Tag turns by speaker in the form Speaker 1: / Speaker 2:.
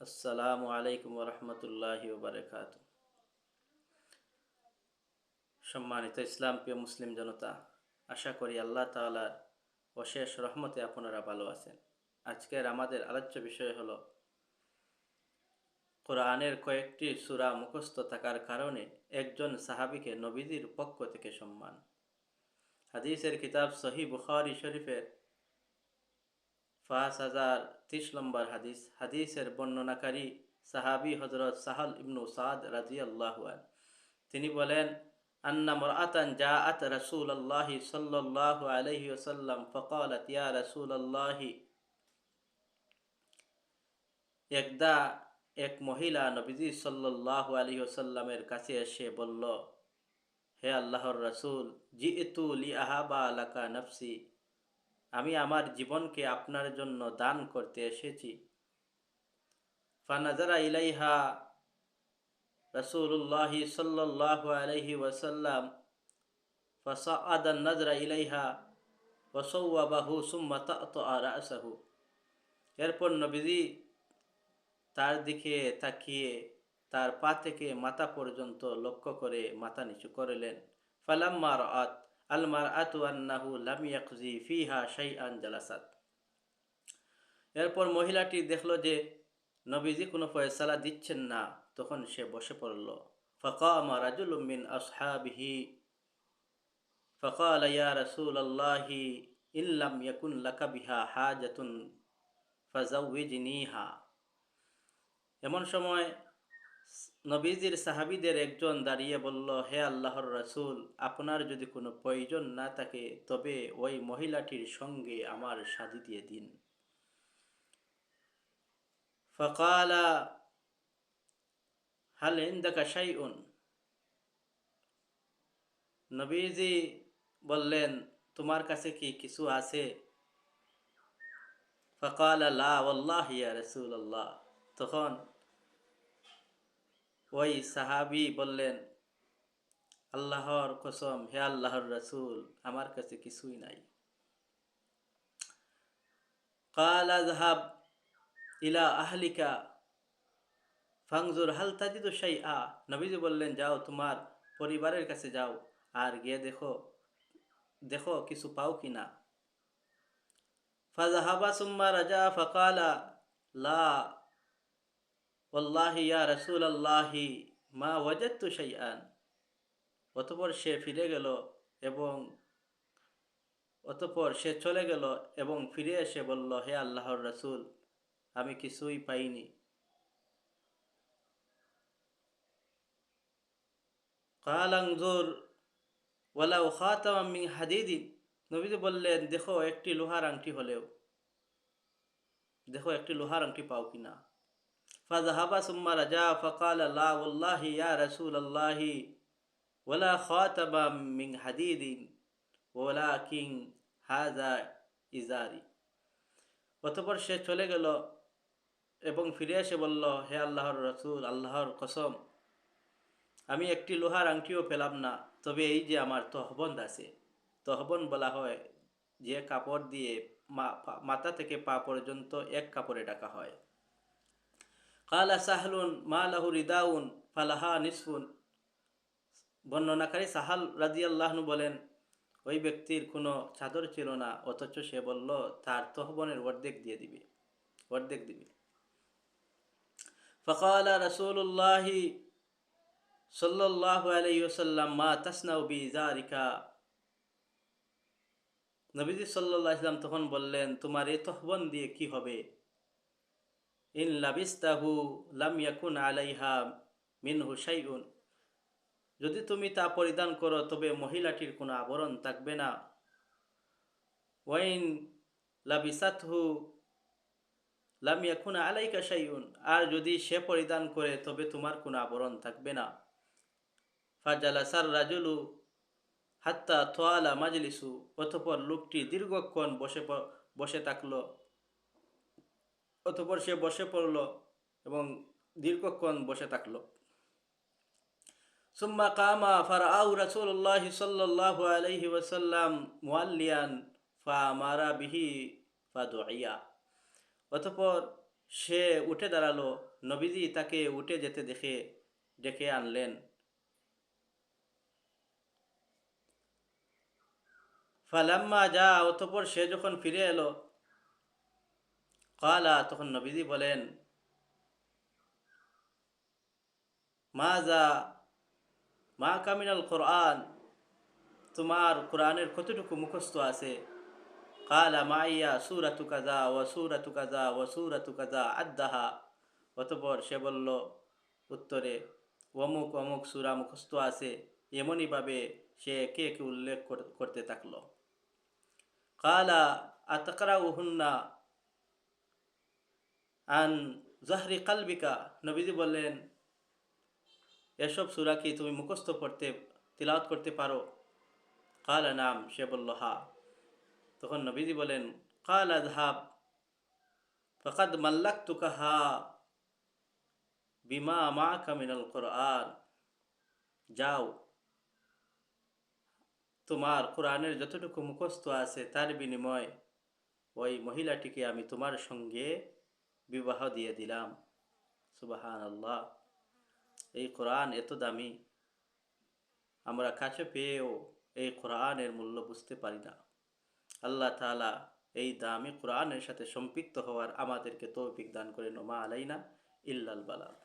Speaker 1: আসসালামু আলাইকুম রহমতুল্লাহি বারাকাতু। সম্মানিত ইসলাম প্রিয় মুসলিম জনতা, আশা করি আল্লাহ তাআলার অশেষ রহমতে আপনারা ভালো আছেন। আজকের আমাদের আলোচ্য বিষয় হলো কোরআনের কয়েকটি সূরা মুখস্থ থাকার কারণে একজন সাহাবীকে নবীজির পক্ষ থেকে সম্মান। হাদিসের কিতাব সহিহ বুখারী শরীফের 5030 নম্বর হাদিসের বর্ণনাকারী সাহাবী হযরত সাহল ইবনু সাদ রাদিয়াল্লাহু আনহু। তিনি বলেন, আন্না মারআতান জাআত রাসূলুল্লাহি সাল্লাল্লাহু আলাইহি ওয়াসাল্লাম ফাকালাত ইয়া রাসূলুল্লাহি। একদা এক মহিলা নবীজি সাল্লাল্লাহু আলাইহি ওয়াসাল্লামের কাছে এসে বলল, হে আল্লাহর রাসূল, জিইতু লিআহাবা লাকা নফসি, আমি আমার জীবনকে আপনার জন্য দান করতে এসেছি। ফানাজারা ইলাইহা রাসূলুল্লাহি সাল্লাল্লাহু আলাইহি ওয়াসাল্লাম ফাসাআদা নাজরা ইলাইহা ওয়াসাওয়াবাহু সুম্মা তা'তা রা'সাহু। এরপর নবীজি তার দিকে তাকিয়ে তার পা থেকে মাথা পর্যন্ত লক্ষ্য করে মাথা নিচু করলেন। ফালাম্মা রাআত আল মারআতু আন্নাহু লাম ইয়াকজি ফিহা শাইআন জালাসাত। এরপর মহিলাটি দেখল যে নবীজি কোনো ফয়সালা দিচ্ছেন না, তখন সে বসে পড়ল। ফাকামা রাজুলুম মিন আসহাবিহি ফাকালা ইয়া রাসূলাল্লাহি ইল্লাম ইয়াকুন লাকা বিহা হাজাতুন ফাজাউইজনিহা। এমন সময় নবীজির সাহাবীদের একজন দাঁড়িয়ে বলল, হে আল্লাহর রাসূল, আপনার যদি কোনো প্রয়োজন না থাকে তবে ওই মহিলাটির সঙ্গে আমার শাদী দিয়ে দিন। ফাকালা হাল ইনদাকা শাইউন। নবীজি বললেন, তোমার কাছে কি কিছু আছে? ফাকালা লা ওয়াল্লাহি ইয়া রাসূলুল্লাহ। তখন ওই সাহাবী বললেন, আল্লাহর কসম, হে আল্লাহর রাসূল, আমার কাছে কিছুই নাই। ক্বালা যাহাব ইলা আহলিকা ফানজুর হাল তাজিদু শাইআ। নবীজি বললেন, যাও তোমার পরিবারের কাছে যাও আর গিয়ে দেখো দেখো কিছু পাও কিনা। ফাযাহাবা সুম্মা রাজা ফাকালা লা ওয়াল্লাহি ইয়া রাসূলাল্লাহি মা ওয়াজাদতু শাইআন। অতঃপর সে চলে গেল এবং ফিরে এসে বলল, হে আল্লাহর রাসূল, আমি কিছুই পাইনি। ক্বালা আনজুর ওয়ালাউ খাতামান মিন হাদিদিন। নবীজি বললেন, দেখো একটি লোহার আংটি পাও কিনা। ফাযাহাবা সুম্মা রাজা ফাকালা লা ওয়াল্লাহি ইয়া রাসূলাল্লাহি ওয়ালা খাতামান মিন হাদিদিন ওয়ালাকিন হাযা ইজারি। অতঃপর সে চলে গেল এবং ফিরে এসে বলল, হে আল্লাহর রাসূল, আল্লাহর কসম, আমি একটি লোহার আংটিও পেলাম না, তবে এই যে আমার তহবন্দ আছে। তহবন্দ বলা হয় যে কাপড় দিয়ে মাথা থেকে পা পর্যন্ত এক কাপড়ে ঢাকা হয়। কালা সাহলুন মা লাহু রিদাউন ফালাহা নিসফুন। বর্ণনাকারী সাহাল রাদিয়াল্লাহু বলেন, ওই ব্যক্তির কোনো চাদর ছিল না, অথচ সে বলল তার তহবনের অর্ধেক দিবে। ফাকালা রাসূলুল্লাহি সাল্লাল্লাহু আলাইহি ওয়াসাল্লাম মা তাসনাউ বিযালিকা। নবীজি সাল্লাল্লাহু আলাইহি ওয়াসাল্লাম তখন বললেন, তোমার এই তহবন দিয়ে কি হবে? ইন লাবিস্তাহু লাম ইয়াকুন আলাইহা মিনহু শাইউন। যদি তুমি তা পরিধান করো তবে মহিলাটির কোনো আবরণ থাকবে না। ওয়াইন লাবিসাতহু লাম ইয়াকুন আলাইকা শাইউন। আর যদি সে পরিধান করে তবে তোমার কোনো আবরণ থাকবে না। ফাজালাসার রাজুলু হাত্তা তোয়ালা মাজলিসু। অতঃপর লোকটি দীর্ঘক্ষণ বসে থাকলো। অতঃপর সে বসে পড়ল এবং দীর্ঘক্ষণ বসে থাকলো। সুম্মা কামা ফারাআউ রাসূলুল্লাহি সাল্লাল্লাহু আলাইহি ওয়াসাল্লাম মুআল্লিয়ান ফামারা বিহি ফাদুইয়া। অতঃপর সে উঠে দাঁড়ালো। নবীজি তাকে উঠে যেতে দেখে ডেকে আনলেন। ফালাম্মা যা, অতঃপর সে যখন ফিরে এলো, কালা, তখন নবীজি বলেন, মাজা মা কামিনাল কোরআন, তোমার কোরআনের কতটুকু মুখস্থ আছে? কালা মাইয়া সুরাতু কাজা ওয়া সুরাতু কাজা ওয়া সুরাতু কাজা আদ্দাহা। অতঃপর সে বলল উত্তরে, অমুক অমুক সূরা মুখস্থ আছে। এমনইভাবে সে একে একে উল্লেখ করতে থাকলো। কালা আতাকরাউহুন্না আন জাহরি কালবিকা, নবীজি বললেন, এসব সূরা কি তুমি মুখস্থ পড়তে তিলাওয়াত করতে পারো? কালা নাম, সে বলল হা। তখন নবীজি বলেন, কালা যাহাব ফাকাদ মাল্লাকতুকাহা বিমা মাআকা মিনাল কোরআন, যাও, তোমার কোরআনের যতটুকু মুখস্থ আছে তার বিনিময় ওই মহিলাটিকে আমি তোমার সঙ্গে বিবাহ দিয়ে দিলাম। সুবহানাল্লাহ। এই কোরআন এত দামি, আমরা কাছে পেয়েও এই কোরআনের মূল্য বুঝতে পারি না। আল্লাহ তাআলা এই দামি কোরআনের সাথে সম্পৃক্ত হওয়ার আমাদেরকে তৌফিক দান করেন। ওমা আলাইনা ইল্লাল বালাগ।